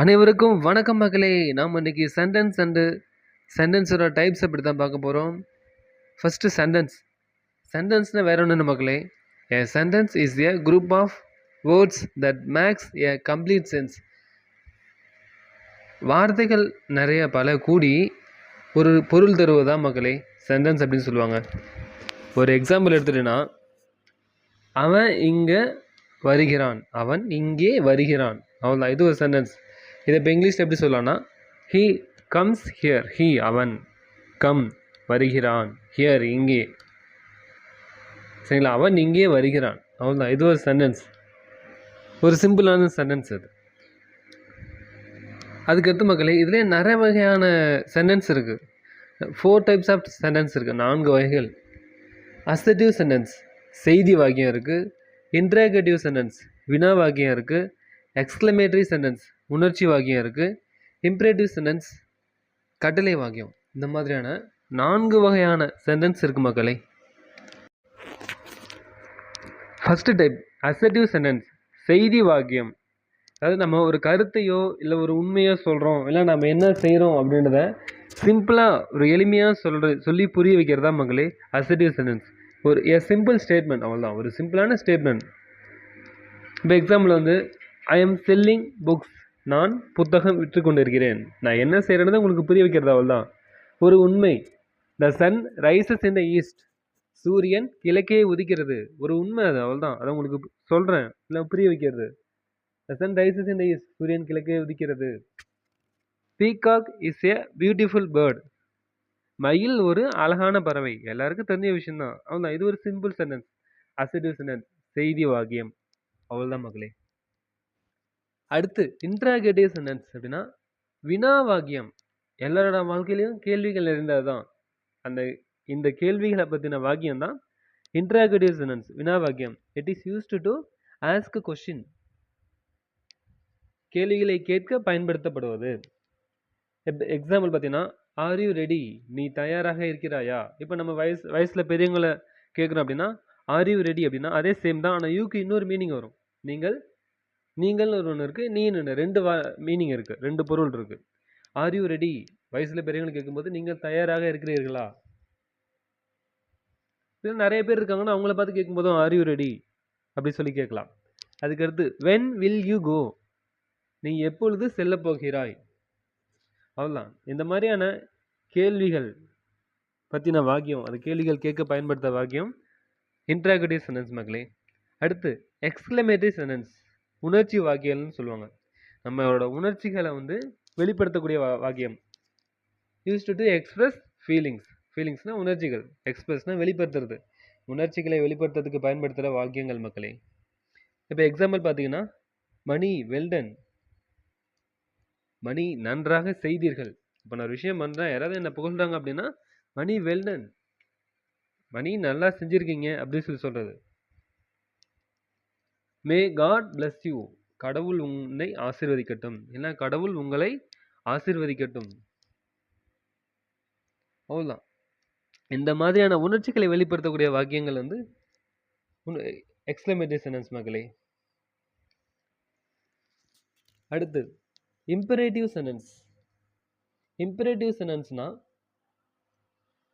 அனைவருக்கும் வணக்கம் மக்களே. நாம் இன்னைக்கு சென்டென்ஸ் அண்டு சென்டென்ஸோட டைப்ஸ் அப்படி தான் பார்க்க போகிறோம். ஃபஸ்ட்டு சென்டென்ஸ்னால் வேற ஒன்று மக்களே. A sentence is a group of words that makes a complete sense. வார்த்தைகள் நிறைய பல கூடி ஒரு பொருள் தருவதான் மக்களே சென்டென்ஸ் அப்படின்னு சொல்லுவாங்க. ஒரு எக்ஸாம்பிள் எடுத்துகிட்டேன்னா, அவன் இங்கே வருகிறான், அவன் இங்கே வருகிறான், அவ்வளோதான். இது ஒரு சென்டென்ஸ். இதை இப்போ இங்கிலீஷில் எப்படி சொல்லலாம்னா, ஹீ கம்ஸ் ஹியர். ஹீ அவன், கம் வருகிறான், ஹியர் இங்கே. சரிங்களா? அவன் இங்கே வருகிறான், அவ்வளோதான். இது ஒரு சென்டென்ஸ், ஒரு சிம்பிளான சென்டென்ஸ் அது. அதுக்கடுத்து மக்களே, இதுலேயே நிறைய வகையான சென்டென்ஸ் இருக்குது. 4 டைப்ஸ் ஆஃப் சென்டென்ஸ் இருக்குது, 4 வகைகள். அசர்ட்டிவ் சென்டென்ஸ் செய்தி வாக்கியம் இருக்குது, இன்ட்ராகேட்டிவ் சென்டென்ஸ் வினா வாக்கியம் இருக்குது, எக்ஸ்க்ளமேட்டரி சென்டென்ஸ் உணர்ச்சி வாக்கியம் இருக்குது, இம்பரேட்டிவ் சென்டென்ஸ் கட்டளை வாக்கியம். இந்த மாதிரியான 4 வகையான சென்டென்ஸ் இருக்குது மக்களே. ஃபஸ்ட்டு டைப் அசர்ட்டிவ் சென்டென்ஸ் செய்தி வாக்கியம். அதாவது நம்ம ஒரு கருத்தையோ இல்லை ஒரு உண்மையோ சொல்கிறோம், இல்லை நம்ம என்ன செய்கிறோம் அப்படின்றத சிம்பிளாக ஒரு எளிமையாக சொல்லி புரிய வைக்கிறதா மக்களே அசர்ட்டிவ் சென்டென்ஸ். ஒரு சிம்பிள் ஸ்டேட்மெண்ட், அவ்வளோதான், ஒரு சிம்பிளான ஸ்டேட்மெண்ட். இப்போ எக்ஸாம்பிள் வந்து, ஐ எம் செல்லிங் புக்ஸ், நான் புத்தகம் விற்று கொண்டு இருக்கிறேன். நான் என்ன செய்கிறேன்னு உங்களுக்கு புரிய வைக்கிறது, அவ்வளோதான். ஒரு உண்மை, the sun rises in the east, சூரியன் கிழக்கே உதிக்கிறது. ஒரு உண்மை அது, அவ்வளோதான். அதை உங்களுக்கு சொல்கிறேன், இல்லை புரிய வைக்கிறது. The sun rises in the east, சூரியன் கிழக்கே உதிக்கிறது. Peacock is a beautiful bird, மயில் ஒரு அழகான பறவை. எல்லாருக்கும் தெரிஞ்ச விஷயம்தான், அவ்வளோதான். இது ஒரு சிம்பிள் சென்டென்ஸ், அசர்ட்டிவ் சென்டென்ஸ் செய்தி வாக்கியம், அவ்வளோதான் மக்களே. அடுத்து இன்ட்ராகேட்டிவ் சென்டென்ஸ் அப்படின்னா வினா வாக்கியம். எல்லாரோட வாழ்க்கையிலையும் கேள்விகள் நிறைந்தது தான். இந்த கேள்விகளை பற்றின வாக்கியம் தான் இன்ட்ராகேட்டிவ் சென்டென்ஸ், வினா வாக்கியம். It is used to ask question, கேள்விகளை கேட்க பயன்படுத்தப்படுவது. எக்ஸாம்பிள் பார்த்தீங்கன்னா, ஆர் யூ ரெடி, நீ தயாராக இருக்கிறாயா. இப்போ நம்ம வயசில் பெரியவங்களை கேட்குறோம் அப்படின்னா, ஆர் யூ ரெடி அப்படின்னா அதே சேம் தான், ஆனால் யூக்கு இன்னொரு மீனிங் வரும். நீங்கள் ஒரு ஒன்று இருக்குது, நீன்னு ஒன்று, 2 மீனிங் இருக்குது, 2 பொருள் இருக்குது. ஆர் யூ ரெடி வயசில் பெரியவங்களை கேட்கும்போது நீங்கள் தயாராக இருக்கிறீர்களா. இதில் நிறைய பேர் இருக்காங்கன்னா அவங்கள பார்த்து கேட்கும்போதும் ஆர் யூ ரெடி அப்படி சொல்லி கேட்கலாம். அதுக்கடுத்து வென் வில் யூ கோ, நீ எப்பொழுது செல்ல போகிறாய், அவ்வளோதான். இந்த மாதிரியான கேள்விகள் பற்றின வாக்கியம், அது கேள்விகள் கேட்க பயன்படுத்த வாக்கியம் இன்ட்ராகேட்டிவ் சென்டென்ஸ் மக்களே. அடுத்து எக்ஸ்க்ளமேட்டரி சென்டென்ஸ் உணர்ச்சி வாக்கியம்னு சொல்லுவாங்க. நம்மளோட உணர்ச்சிகளை வந்து வெளிப்படுத்தக்கூடிய வாக்கியம். Used to express feelings. ஃபீலிங்ஸ்னால் உணர்ச்சிகள், எக்ஸ்பிரஸ்னால் வெளிப்படுத்துறது, உணர்ச்சிகளை வெளிப்படுத்துறதுக்கு பயன்படுத்துகிற வாக்கியங்கள் மக்களே. இப்போ எக்ஸாம்பிள் பார்த்தீங்கன்னா, மணி வெல்டன், மணி நன்றாக செய்தீர்கள். இப்போ நான் ஒரு விஷயம் பண்ணுறேன், யாராவது என்ன புகழ்றாங்க அப்படின்னா மணி வெல்டன், மணி நல்லா செஞ்சுருக்கீங்க அப்படின்னு சொல்லி சொல்கிறது. மே காட் பிளஸ் யூ, கடவுள் உன்னை ஆசீர்வதிக்கட்டும், இல்லை கடவுள் உங்களை ஆசீர்வதிக்கட்டும், அவ்வளோதான். இந்த மாதிரியான உணர்ச்சிகளை வெளிப்படுத்தக்கூடிய வாக்கியங்கள் வந்து எக்ஸ்க்ளமேட்டரி சென்டென்ஸ் மக்களே. அடுத்து இம்பரேட்டிவ் சென்டென்ஸ். இம்பரேட்டிவ் சென்டென்ஸ்னா,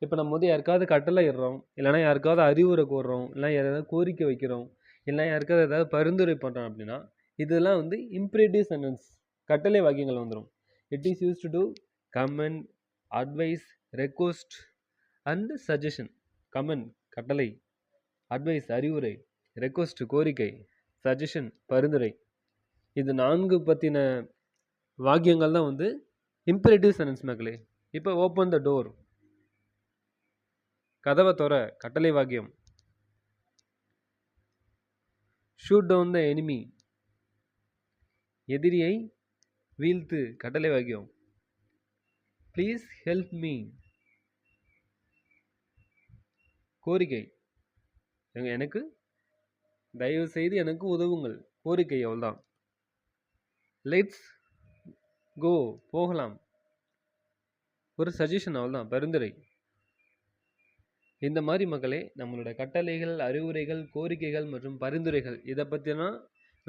இப்போ நம்ம வந்து யாருக்காவது கட்டளை இடுறோம், இல்லைனா யாருக்காவது அறிவுரை கூறுறோம், இல்லை யாராவது கோரிக்கை வைக்கிறோம், இல்லை யாருக்காவது ஏதாவது பரிந்துரை பண்ணுறோம் அப்படின்னா இதெல்லாம் வந்து இம்பரேட்டிவ் சென்டென்ஸ், கட்டளை வாக்கியங்கள் வந்துடும். It is used to comment, advice, request and suggestion. Comment கட்டளை, அட்வைஸ் அறிவுரை, ரெக்வஸ்ட் கோரிக்கை, சஜஷன் பரிந்துரை. இது 4 பற்றின வாக்கியங்கள் தான் வந்து இம்பரேட்டிவ் சென்டென்ஸ் மக்களே. இப்போ ஓப்பன் த டோர், கதவை தொற, கட்டளை வாக்கியம். ஷூட் டவுன் த எனிமி, எதிரியை வீழ்த்து, கட்டளை வாக்கியம். ப்ளீஸ் ஹெல்ப் மீ, கோரிக்கை, எனக்கு தயவு செய்து எனக்கு உதவுங்கள், கோரிக்கை, அவ்வளோதான். லெட்ஸ் கோ, போகலாம், ஒரு சஜஷன், அவ்வளோதான், பரிந்துரை. இந்த மாதிரி மக்களே நம்மளோட கட்டளைகள், அறிவுரைகள், கோரிக்கைகள் மற்றும் பரிந்துரைகள் இதை பற்றினா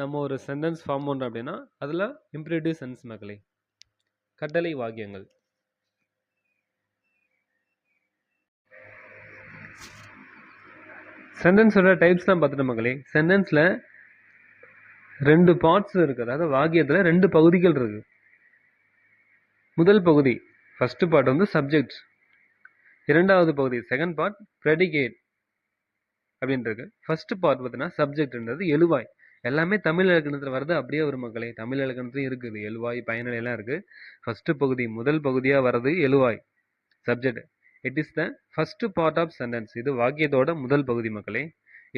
நம்ம ஒரு சென்டென்ஸ் ஃபார்ம் பண்ணுறோம் அப்படின்னா அதில் இம்பரேட்டிவ் சென்ஸ் மக்களே, கட்டளை வாக்கியங்கள். சென்டென்ஸோட டைப்ஸ்லாம் பார்த்துட்டு மக்களே, சென்டென்ஸில் 2 பார்ட்ஸ் இருக்குது. அதாவது வாக்கியத்தில் 2 பகுதிகள் இருக்குது. முதல் பகுதி ஃபர்ஸ்ட் பார்ட் வந்து சப்ஜெக்ட், இரண்டாவது பகுதி செகண்ட் பார்ட் ப்ரெடிகேட் அப்படின்றது. ஃபர்ஸ்ட் பார்ட் பார்த்தீங்கன்னா சப்ஜெக்ட்ன்றது எழுவாய். எல்லாமே தமிழ் இலக்கணத்தில் வருது, அப்படியே வரும் மக்களே. தமிழ் இலக்கணத்துலையும் இருக்குது எழுவாய், பயனிலை எல்லாம் இருக்குது. ஃபர்ஸ்ட் பகுதி முதல் பகுதியாக வர்றது எழுவாய், subject. It is the first part of sentence. இது வாக்கியத்தோட முதல் பகுதி மக்களே.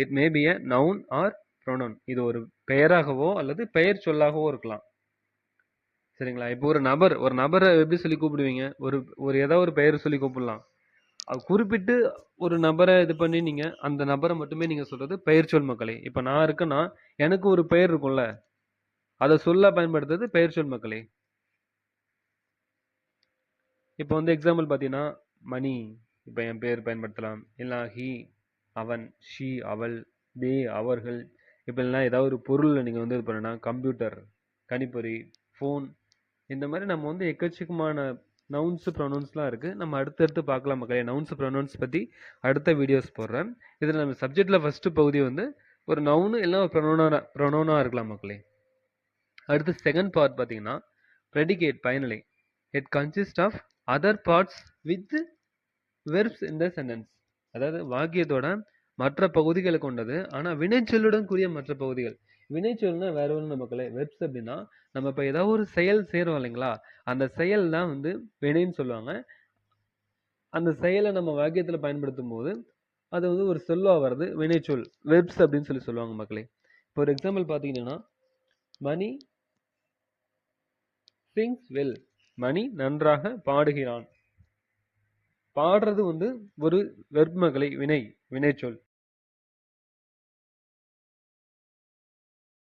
It may be a noun or pronoun. இது ஒரு பெயராகவோ அல்லது பெயர் சொல்லாகவோ இருக்கலாம். சரிங்களா? இப்போ ஒரு நபரை எப்படி சொல்லி கூப்பிடுவீங்க? ஒரு ஏதோ ஒரு பெயர் சொல்லி கூப்பிடலாம். குறிப்பிட்டு ஒரு நபரை இது பண்ணி நீங்க அந்த நபரை மட்டுமே நீங்க சொல்றது பெயர் சொல் மக்களே. இப்போ நான் இருக்கேன்னா எனக்கு ஒரு பெயர் இருக்கும்ல, அதை சொல்ல பயன்படுத்துறது பெயர் சொல் மக்களே. இப்போ வந்து எக்ஸாம்பிள் பார்த்தீங்கன்னா மணி, இப்போ என் பேர் பயன்படுத்தலாம். இல்லை ஹி, அவன், ஷி, அவள், தே, அவர்கள். இப்போ இல்லைனா ஏதாவது ஒரு பொருள் நீங்கள் வந்து இது பண்ணனா கம்ப்யூட்டர், கணிப்பொறி, ஃபோன், இந்த மாதிரி நம்ம வந்து எக்கச்சக்கமான நவுன்ஸு ப்ரொனவுன்ஸ்லாம் இருக்குது. நம்ம அடுத்தடுத்து பார்க்கலாம் மக்களே. நவுன்ஸு ப்ரொனவுன்ஸ் பற்றி அடுத்த வீடியோஸ் போடுறேன். இதில் நம்ம சப்ஜெக்டில் ஃபஸ்ட்டு பகுதி வந்து ஒரு நவுனு இல்லை ஒரு ப்ரொனவுனாக இருக்கலாம் மக்களே. அடுத்து செகண்ட் பார்ட் பார்த்தீங்கன்னா ப்ரெடிகேட், பயனிலை. It consist of other parts with verbs in the sentence. அதாவது வாக்கியத்தோட மற்ற பகுதிகளை கொண்டது, ஆனால் வினைச்சொல்லுடன் கூடிய மற்ற பகுதிகள். வினைச்சொல்னா வேற ஒன்றும் மக்களே. வெர்ப்ஸ் அப்படின்னா நம்ம இப்போ ஏதாவது ஒரு செயல் செய்கிறோம் இல்லைங்களா, அந்த செயல் தான் வந்து வினைன்னு சொல்லுவாங்க. அந்த செயலை நம்ம வாக்கியத்தில் பயன்படுத்தும் போது அது வந்து ஒரு சொல்லா வருது வினைச்சொல், வெர்ப்ஸ் அப்படின்னு சொல்லி சொல்லுவாங்க மக்களே. இப்போ ஒரு எக்ஸாம்பிள் பார்த்தீங்கன்னா மணி சிங்ஸ் வெல். மணி நன்றாக பாடுகிறான். பாடுறது வந்து ஒரு வெர்ப் மக்களே, வினைச்சொல்.